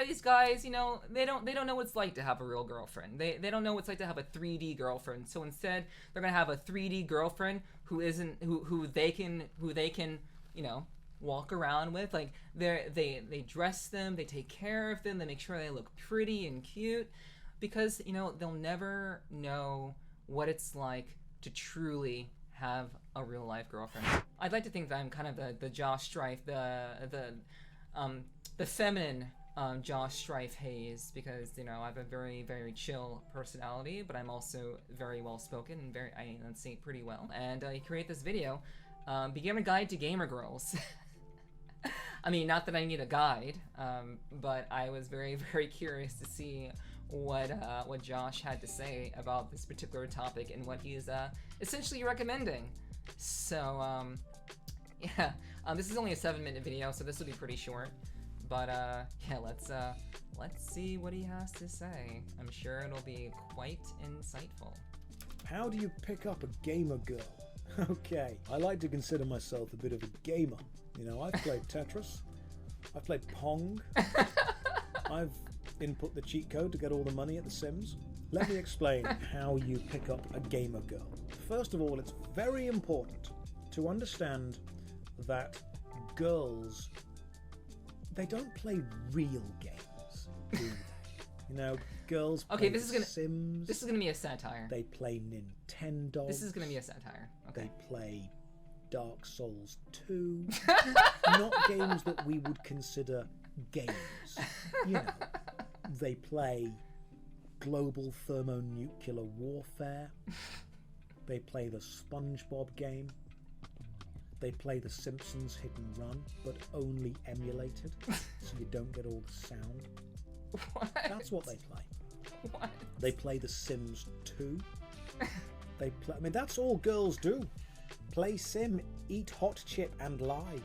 of these guys, you know, they don't know what it's like to have a real girlfriend. They don't know what it's like to have a 3D girlfriend. So instead, they're gonna have a 3D girlfriend who they can, you know, walk around with. Like they dress them, they take care of them, they make sure they look pretty and cute, because, you know, they'll never know what it's like to truly have a real life girlfriend. I'd like to think that I'm kind of the Josh Strife, the feminine Josh Strife Hayes, because, you know, I have a very, very chill personality, but I'm also very well spoken and I enunciate pretty well. And I create this video, Beginner Guide to Gamer Girls. I mean, not that I need a guide, but I was very, very curious to see what Josh had to say about this particular topic and what he's essentially recommending. So yeah, this is only a 7-minute video, so this will be pretty short. But yeah, let's see what he has to say. I'm sure it'll be quite insightful. How do you pick up a gamer girl? Okay, I like to consider myself a bit of a gamer. You know, I've played Tetris, I've played Pong, I've input the cheat code to get all the money at The Sims. Let me explain how you pick up a gamer girl. First of all, it's very important to understand that girls, they don't play real games, do they? You know, girls play Sims. This is gonna be a satire. They play Nintendo. This is gonna be a satire. Okay. They play Dark Souls 2. Not games that we would consider games. You know, they play Global Thermonuclear Warfare. They play the SpongeBob game. They play The Simpsons Hit and Run, but only emulated, so you don't get all the sound. What? That's what they play. What? They play The Sims 2. They play. I mean, that's all girls do. Play sim, eat hot chip, and lie.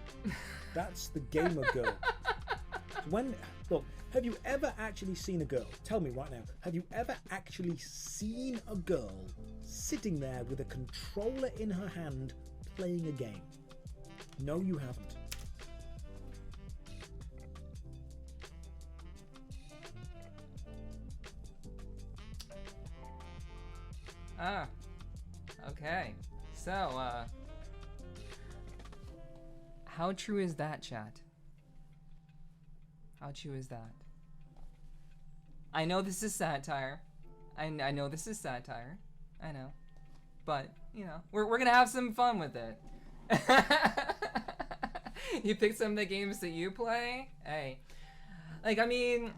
That's the gamer girl. Look, have you ever actually seen a girl? Tell me right now. Have you ever actually seen a girl sitting there with a controller in her hand playing a game? No, you haven't. Ah, okay. So, how true is that, chat? How true is that? I know this is satire. I know this is satire. I know. But, you know, we're gonna have some fun with it. You pick some of the games that you play? Hey. Like, I mean...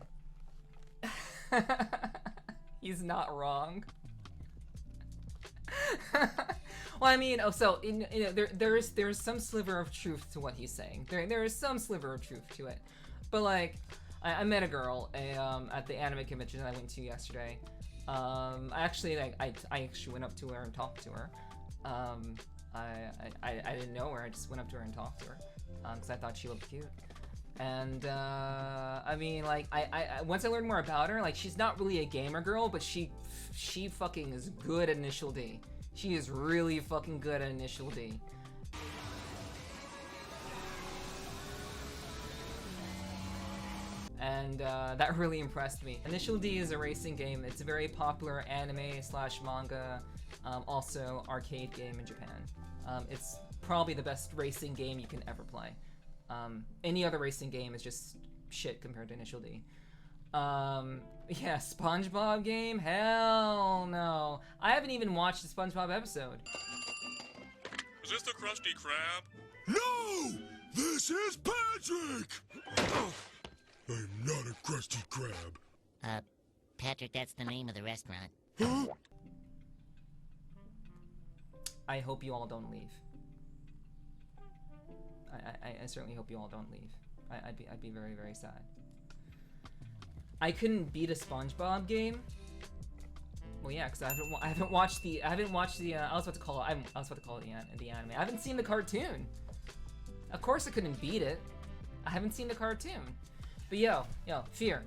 He's not wrong. Well, I mean, there's some sliver of truth to what he's saying. There is some sliver of truth to it, but like, I met a girl at the anime convention that I went to yesterday. I actually went up to her and talked to her. I didn't know her. I just went up to her and talked to her because I thought she looked cute. And I mean, like, I once I learned more about her, like, she's not really a gamer girl, but she fucking is good at Initial D. She is really fucking good at Initial D. And that really impressed me. Initial D is a racing game. It's a very popular anime/manga, also arcade game in Japan. It's probably the best racing game you can ever play. Any other racing game is just shit compared to Initial D. Yeah, SpongeBob game? Hell no. I haven't even watched the SpongeBob episode. Is this the Krusty Krab? No! This is Patrick! I'm not a Krusty Krab. Patrick, that's the name of the restaurant. Huh? I hope you all don't leave. I certainly hope you all don't leave. I'd be very, very sad. I couldn't beat a SpongeBob game. Well, yeah, because I haven't watched the I was about to call it the anime. I haven't seen the cartoon. Of course I couldn't beat it. I haven't seen the cartoon. But yo, fear.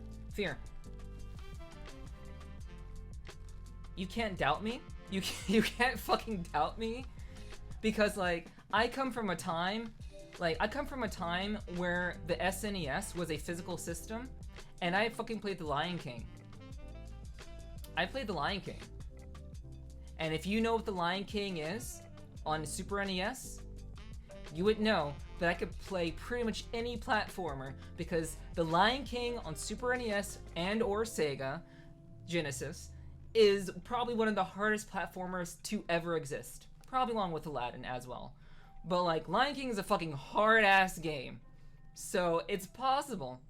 You can't doubt me. You can't fucking doubt me, because like I come from a time where the SNES was a physical system, and I fucking played The Lion King. I played The Lion King. And if you know what The Lion King is on Super NES, you would know that I could play pretty much any platformer because The Lion King on Super NES and or Sega Genesis is probably one of the hardest platformers to ever exist. Probably along with Aladdin as well. But like, Lion King is a fucking hard-ass game. So it's possible.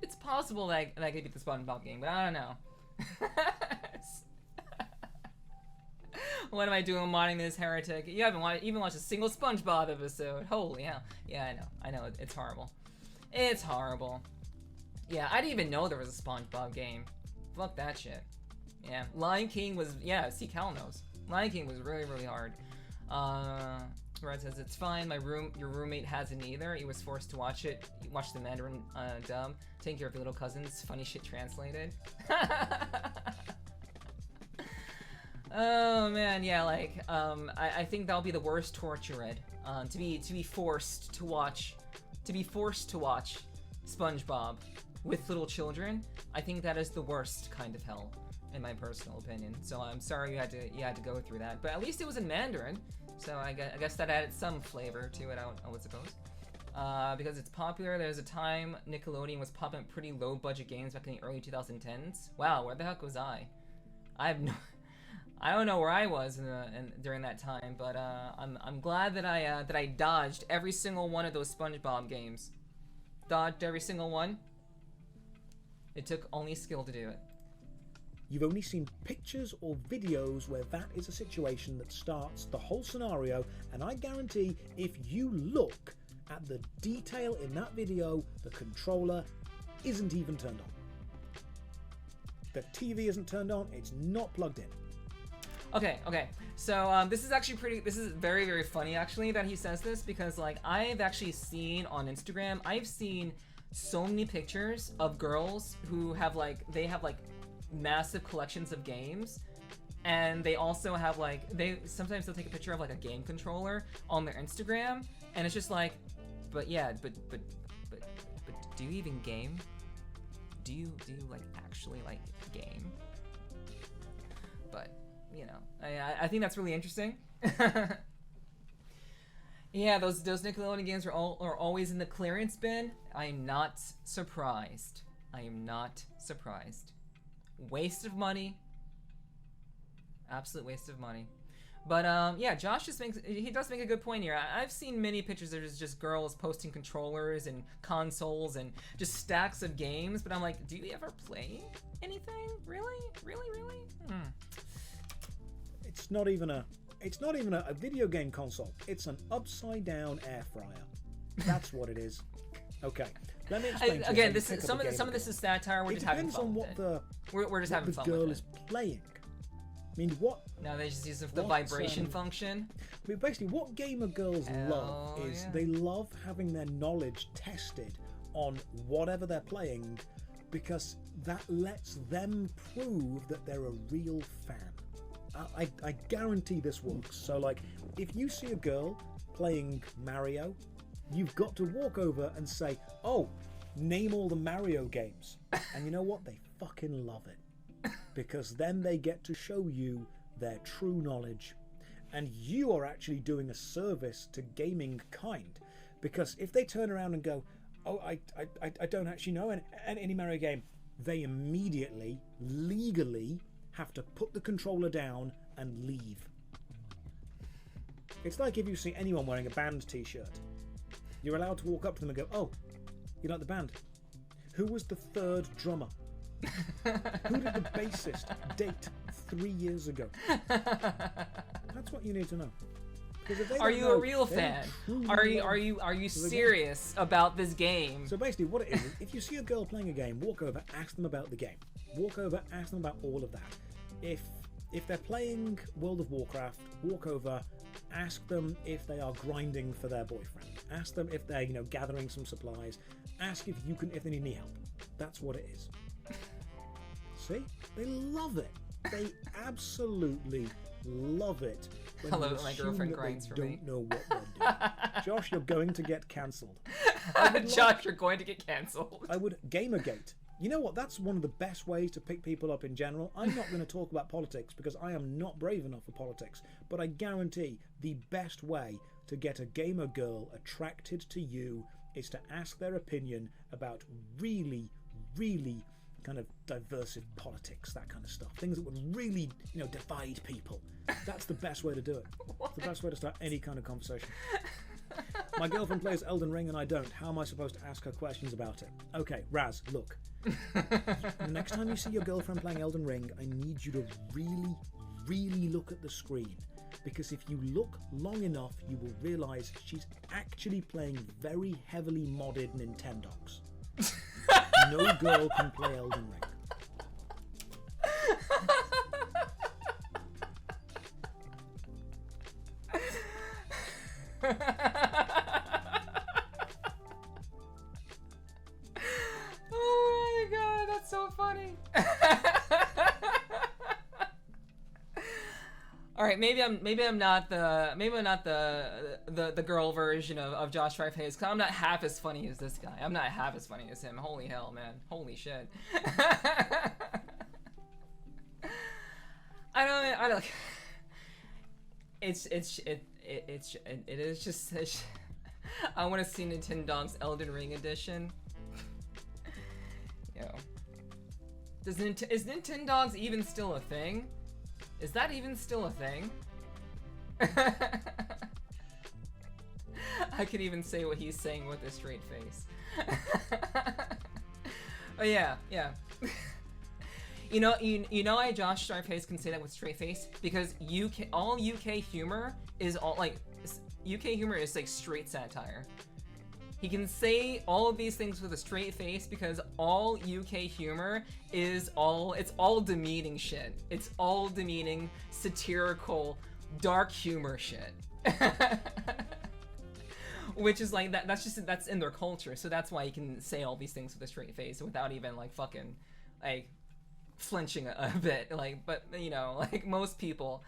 It's possible that I could beat the SpongeBob game, but I don't know. What am I doing modding this heretic? You haven't even watched a single SpongeBob episode. Holy hell. Yeah, I know. It's horrible. It's horrible. Yeah, I didn't even know there was a SpongeBob game. Fuck that shit. Yeah, Lion King was, yeah, see, Cal knows. Lion King was really, really hard. Red says, it's fine, your roommate hasn't either. He was forced to watch the Mandarin dub. Taking care of your little cousins, funny shit translated. Oh man, yeah, like, I think that'll be the worst torture, Ed. To be forced to watch SpongeBob with little children. I think that is the worst kind of hell, in my personal opinion. So I'm sorry you had to go through that, but at least it was in Mandarin, so I guess that added some flavor to it. I would suppose. Because it's popular. There's a time Nickelodeon was pumping pretty low budget games back in the early 2010s. Wow, where the heck was I? I don't know where I was during that time, but I'm glad that I dodged every single one of those SpongeBob games. Dodged every single one. It took only skill to do it. You've only seen pictures or videos where that is a situation that starts the whole scenario, and I guarantee if you look at the detail in that video, the controller isn't even turned on. The TV isn't turned on, it's not plugged in. Okay. So this is very, very funny actually that he says this, because like I've actually seen on Instagram, I've seen so many pictures of girls who have like massive collections of games, and they also have like sometimes they'll take a picture of like a game controller on their Instagram, and it's just like, but do you even game? Do you like actually like game? But you know, I think that's really interesting. Yeah, those Nickelodeon games are always in the clearance bin. I am not surprised. Waste of money. Absolute waste of money. But yeah, Josh does make a good point here. I've seen many pictures of just girls posting controllers and consoles and just stacks of games, but I'm like, do you ever play anything? Really? It's not even a video game console. It's an upside down air fryer. That's what it is. Okay, let me explain. Again, some of this is satire. We're just having fun. It depends on what we're just having fun the girl with is playing. I mean, what? No, they just use the vibration function. I mean, basically, what gamer girls love is they love having their knowledge tested on whatever they're playing, because that lets them prove that they're a real fan. I guarantee this works. So, like, if you see a girl playing Mario, you've got to walk over and say, "Oh, name all the Mario games." And you know what? They fucking love it. Because then they get to show you their true knowledge. And you are actually doing a service to gaming kind. Because if they turn around and go, "Oh, I don't actually know any Mario game," they immediately, legally, have to put the controller down and leave. It's like if you see anyone wearing a band t-shirt. You're allowed to walk up to them and go, "Oh, you like the band? Who was the third drummer? Who did the bassist date 3 years ago?" That's what you need to know. Are you a real fan? Are you serious about this game? So basically what it is, if you see a girl playing a game, walk over, ask them about the game. Walk over, ask them about all of that. If they're playing World of Warcraft, walk over, ask them if they are grinding for their boyfriend. Ask them if they're, gathering some supplies. Ask if they need any help. That's what it is. See? They love it. They absolutely love it. Hello, my girlfriend grinds for me. Don't know what they're doing. Josh, you're going to get cancelled. Josh, you're going to get cancelled. I would Gamergate. You know what? That's one of the best ways to pick people up in general. I'm not going to talk about politics because I am not brave enough for politics, but I guarantee the best way to get a gamer girl attracted to you is to ask their opinion about really, really kind of diversive politics, that kind of stuff. Things that would really, divide people. That's the best way to do it. It's the best way to start any kind of conversation. My girlfriend plays Elden Ring and I don't. How am I supposed to ask her questions about it? Okay, Raz, look. The next time you see your girlfriend playing Elden Ring, I need you to really, really look at the screen. Because if you look long enough, you will realise she's actually playing very heavily modded Nintendogs. No girl can play Elden Ring. Oh my god, that's so funny. All right, maybe I'm not the girl version of Josh Five Hayes, because I'm not half as funny as this guy. I'm not half as funny as him. Holy hell, man. Holy shit. I don't. It is just. I want to see Nintendo's Elden Ring edition. Is Nintendogs even still a thing? Is that even still a thing? I can even say what he's saying with a straight face. Oh yeah. You know why Josh Sharpface can say that with straight face? Because all UK humor is like straight satire. He can say all of these things with a straight face because all UK humor is all demeaning shit. It's all demeaning, satirical, dark humor shit. Which is like that's in their culture, so that's why he can say all these things with a straight face without even like fucking like flinching a bit. Like, but like most people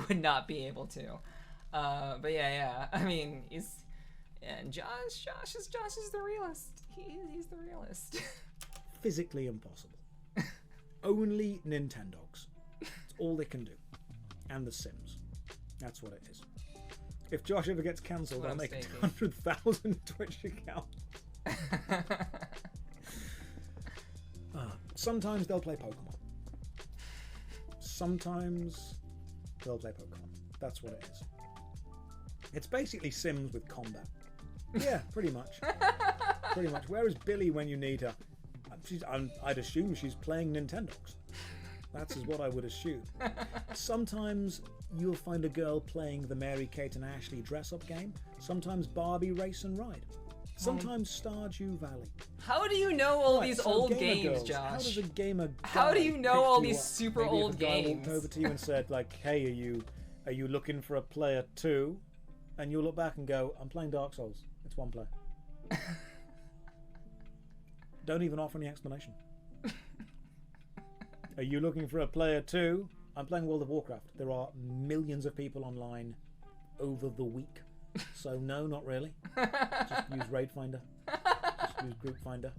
would not be able to. But yeah. I mean, and Josh is the realist. He's the realist. Physically impossible. Only Nintendogs. That's all they can do. And The Sims. That's what it is. If Josh ever gets cancelled, I'll make 100,000 Twitch accounts. Sometimes they'll play Pokemon. Sometimes they'll play Pokemon. That's what it is. It's basically Sims with combat. Yeah, pretty much. Pretty much. Where is Billy when you need her? I'd assume she's playing Nintendogs. That's what I would assume. Sometimes you'll find a girl playing the Mary Kate and Ashley dress-up game. Sometimes Barbie Race and Ride. Sometimes Stardew Valley. How do you know all these old games, girls. Josh? How does a gamer? How do you know all these super Maybe old if a guy games? walked over to you and said, like, "Hey, are you looking for a player too?" And you'll look back and go, "I'm playing Dark Souls. It's one player." Don't even offer any explanation. Are you looking for a player too? I'm playing World of Warcraft. There are millions of people online over the week. So no, not really. Just use Raid Finder. Just use Group Finder.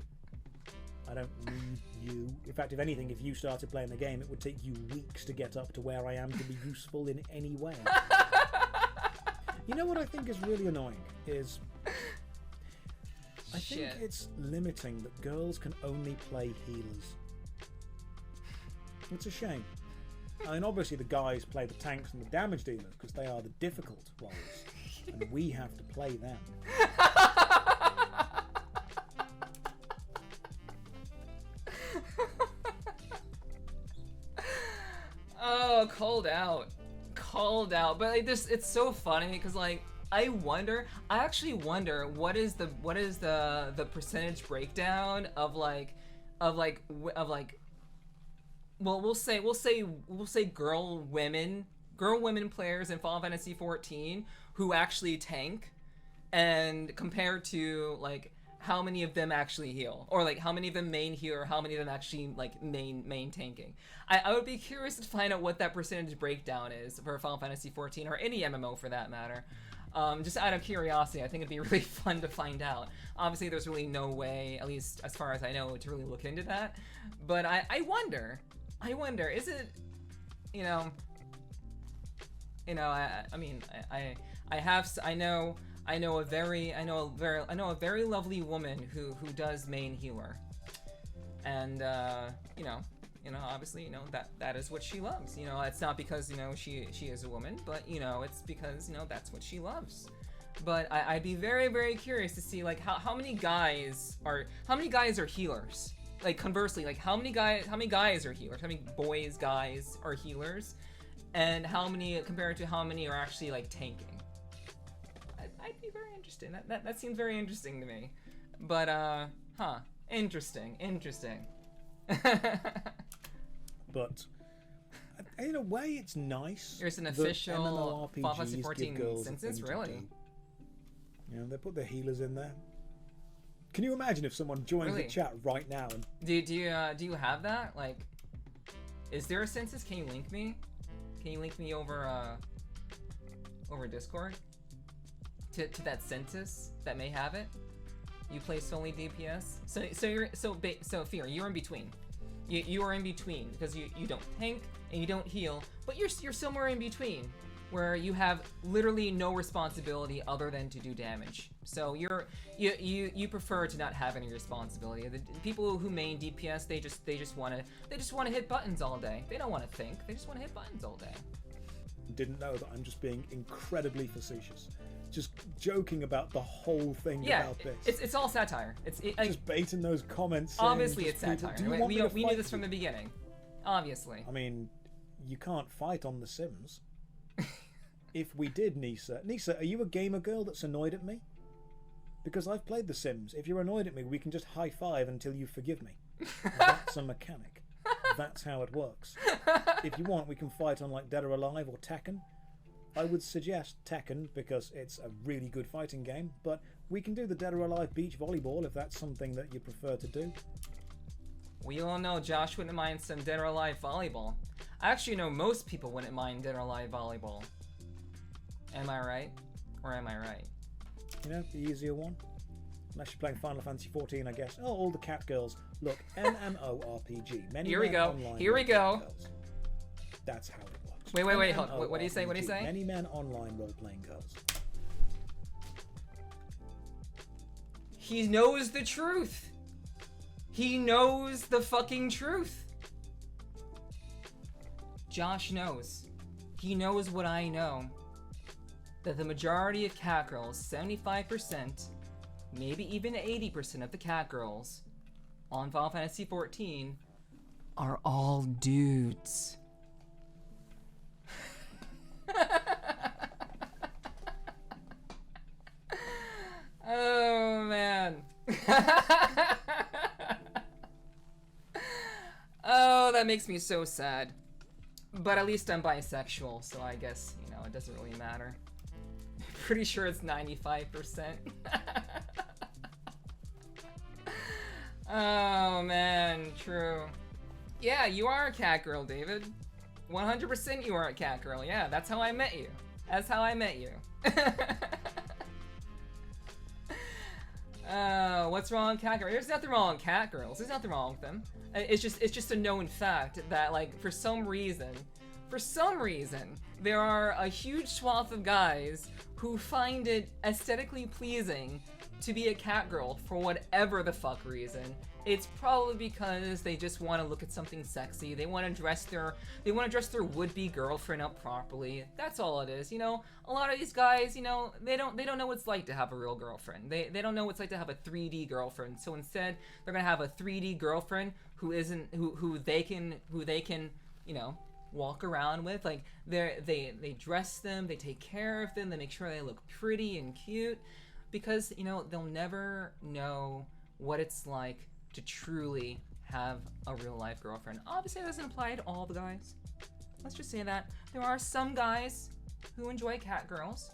I don't need you. In fact, if anything, if you started playing the game, it would take you weeks to get up to where I am to be useful in any way. You know what I think is really annoying is I think it's limiting that girls can only play healers. It's a shame. I mean, obviously the guys play the tanks and the damage dealers because they are the difficult roles, and we have to play them. Oh, called out. But like this, it's so funny because like I actually wonder what is the percentage breakdown of well, we'll say girl women players in Final Fantasy XIV who actually tank, and compared to like how many of them actually heal, or like how many of them main heal, or how many of them actually like main tanking. I would be curious to find out what that percentage breakdown is for Final Fantasy XIV or any MMO for that matter. Just out of curiosity, I think it'd be really fun to find out. Obviously, there's really no way, at least as far as I know, to really look into that. But I wonder, is it, I know a very lovely woman who does main healer, and obviously, that is what she loves. It's not because she is a woman, but it's because that's what she loves. But I'd be very, very curious to see like how many guys are healers. Like conversely, like how many guys are healers? How many guys are healers, and how many compared to how many are actually like tanking? I'd be very interested. That seems very interesting to me. But interesting. But in a way, it's nice. There's an official Final Fantasy give XIV girls a census, thing to really. do. They put their healers in there. Can you imagine if someone joins the chat right now? And do you have that? Like, is there a census? Can you link me? Can you link me over Discord to that census that may have it? You play solely DPS, so Fear, you're in between. You are in between because you don't tank and you don't heal, but you're somewhere in between where you have literally no responsibility other than to do damage. So you prefer to not have any responsibility. The people who main DPS, they just want to hit buttons all day. They don't want to think. They just want to hit buttons all day. Didn't know that I'm just being incredibly facetious. Just joking about the whole thing about this. It's all satire. It's just baiting those comments. Obviously, it's satire. We knew this from you? the beginning. Obviously. I mean, you can't fight on The Sims. If we did, Nisa, are you a gamer girl that's annoyed at me? Because I've played The Sims. If you're annoyed at me, we can just high five until you forgive me. That's a mechanic. That's how it works. If you want, we can fight on like Dead or Alive or Tekken. I would suggest Tekken because it's a really good fighting game, but we can do the Dead or Alive beach volleyball if that's something that you prefer to do. We all know Josh wouldn't mind some Dead or Alive volleyball. I actually know most people wouldn't mind Dead or Alive volleyball. Am I right? Or am I right? The easier one. Unless you're playing Final Fantasy XIV, I guess. Oh, all the Catgirls. Look, MMORPG. Here we go. Here we go. That's how it works. Wait. Hold on. What do you say? What do you say? Many men online role-playing girls. He knows the truth. He knows the fucking truth. Josh knows. He knows what I know. That the majority of Catgirls, 75%, maybe even 80% of the Catgirls on Final Fantasy XIV are all dudes. Oh, man. Oh, that makes me so sad. But at least I'm bisexual, so I guess, it doesn't really matter. Pretty sure it's 95%. Oh, man, true. Yeah, you are a Catgirl, David. 100% you are a Catgirl. Yeah, that's how I met you. That's how I met you. What's wrong with Catgirls? There's nothing wrong with Catgirls. There's nothing wrong with them. It's just a known fact that, like, for some reason, there are a huge swath of guys who find it aesthetically pleasing to be a Catgirl for whatever the fuck reason. It's probably because they just want to look at something sexy. They want to dress their would-be girlfriend up properly. That's all it is. A lot of these guys, they don't know what it's like to have a real girlfriend. They don't know what it's like to have a 3D girlfriend. So instead, they're gonna have a 3D girlfriend who they can walk around with. Like they dress them, they take care of them, they make sure they look pretty and cute, because they'll never know what it's like to truly have a real life girlfriend. Obviously, it doesn't apply to all the guys. Let's just say that there are some guys who enjoy Catgirls.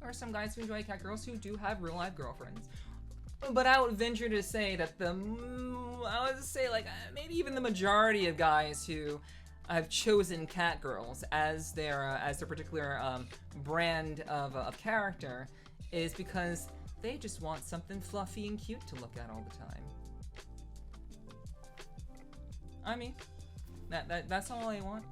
There are some guys who enjoy Catgirls who do have real life girlfriends. But I would venture to say that maybe even the majority of guys who have chosen Catgirls as their particular brand of character is because they just want something fluffy and cute to look at all the time. I mean, that's all they want.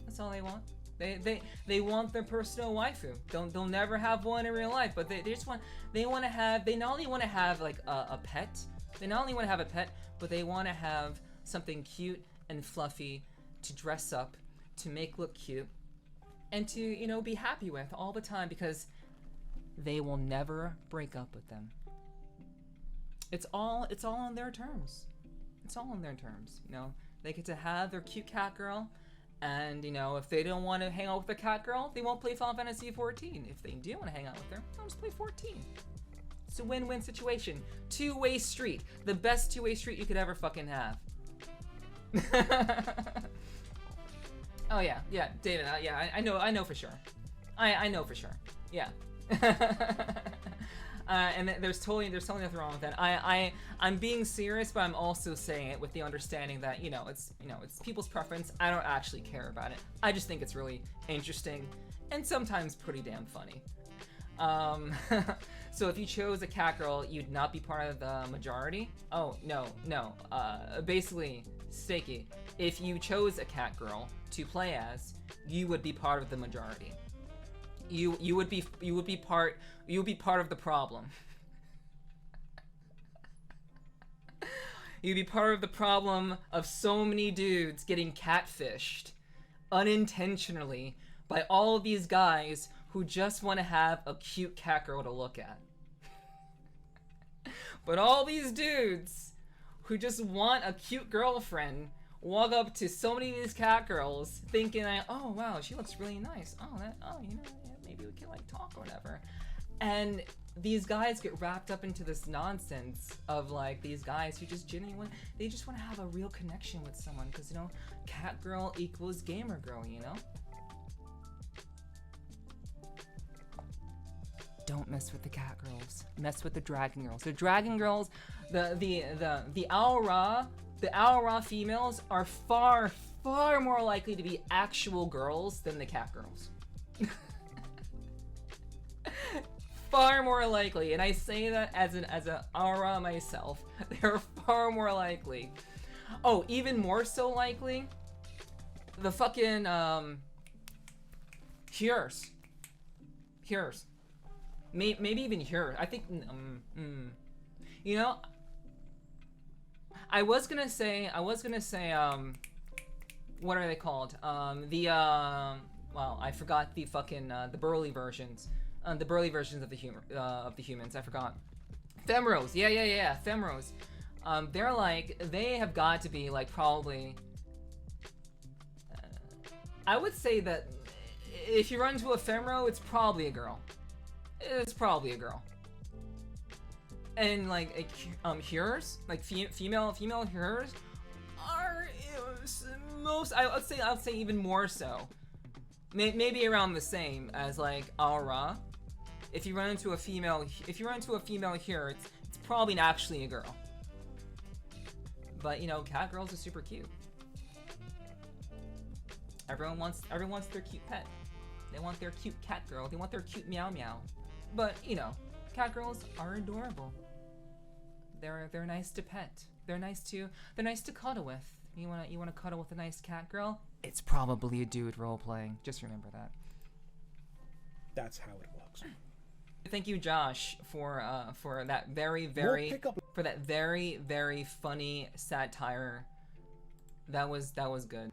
That's all they want. They want their personal waifu. They'll never have one in real life, but they just want, they not only want to have like a pet, they not only want to have a pet, but they want to have something cute and fluffy to dress up, to make look cute, and to, you know, be happy with all the time, because they will never break up with them. It's all on their terms. It's all on their terms, you know. They get to have their cute cat girl, and, you know, if they don't want to hang out with the cat girl, they won't play Final Fantasy XIV. If they do want to hang out with her, they'll just play 14. It's a win-win situation. Two-way street. The best two-way street you could ever fucking have. Oh yeah, David, yeah, I know for sure. I know for sure. Yeah. And there's totally nothing wrong with that. I'm being serious, but I'm also saying it with the understanding that, you know, it's people's preference. I don't actually care about it. I just think it's really interesting and sometimes pretty damn funny. So if you chose a cat girl, you'd not be part of the majority. Oh no. Basically, Stakey, if you chose a cat girl to play as, you would be part of the majority. You would be part of the problem. You'd be part of the problem of so many dudes getting catfished unintentionally by all of these guys who just want to have a cute cat girl to look at. But all these dudes who just want a cute girlfriend walk up to so many of these cat girls thinking, oh wow, she looks really nice. You know, maybe we can like talk or whatever. And these guys get wrapped up into this nonsense of like these guys who just genuinely they just want to have a real connection with someone, because, you know, cat girl equals gamer girl, you know? Don't mess with the cat girls. Mess with the dragon girls. The dragon girls, the Aura females are far more likely to be actual girls than the cat girls. Far more likely, and I say that as an Aura myself. They're far more likely. Oh, even more so likely, the fucking Hears. Maybe even here. I think, you know, I was gonna say, what are they called? Well, I forgot the fucking, the burly versions. The burly versions of the humans, I forgot. Femros, yeah, Femros. They're like, they have got to be like probably, I would say that if you run into a Femro, it's probably a girl. It's probably a girl. And like Hearers, like female Hearers are most, I would say even more so. Maybe around the same as like Aura. If you run into a female here, it's probably not actually a girl. But, you know, cat girls are super cute. Everyone wants their cute pet. They want their cute cat girl. They want their cute meow meow. But, you know, cat girls are adorable. They're nice to pet. They're nice to cuddle with. You wanna cuddle with a nice cat girl? It's probably a dude role playing. Just remember that. That's how it works. Thank you, Josh, for that very funny satire. That was good.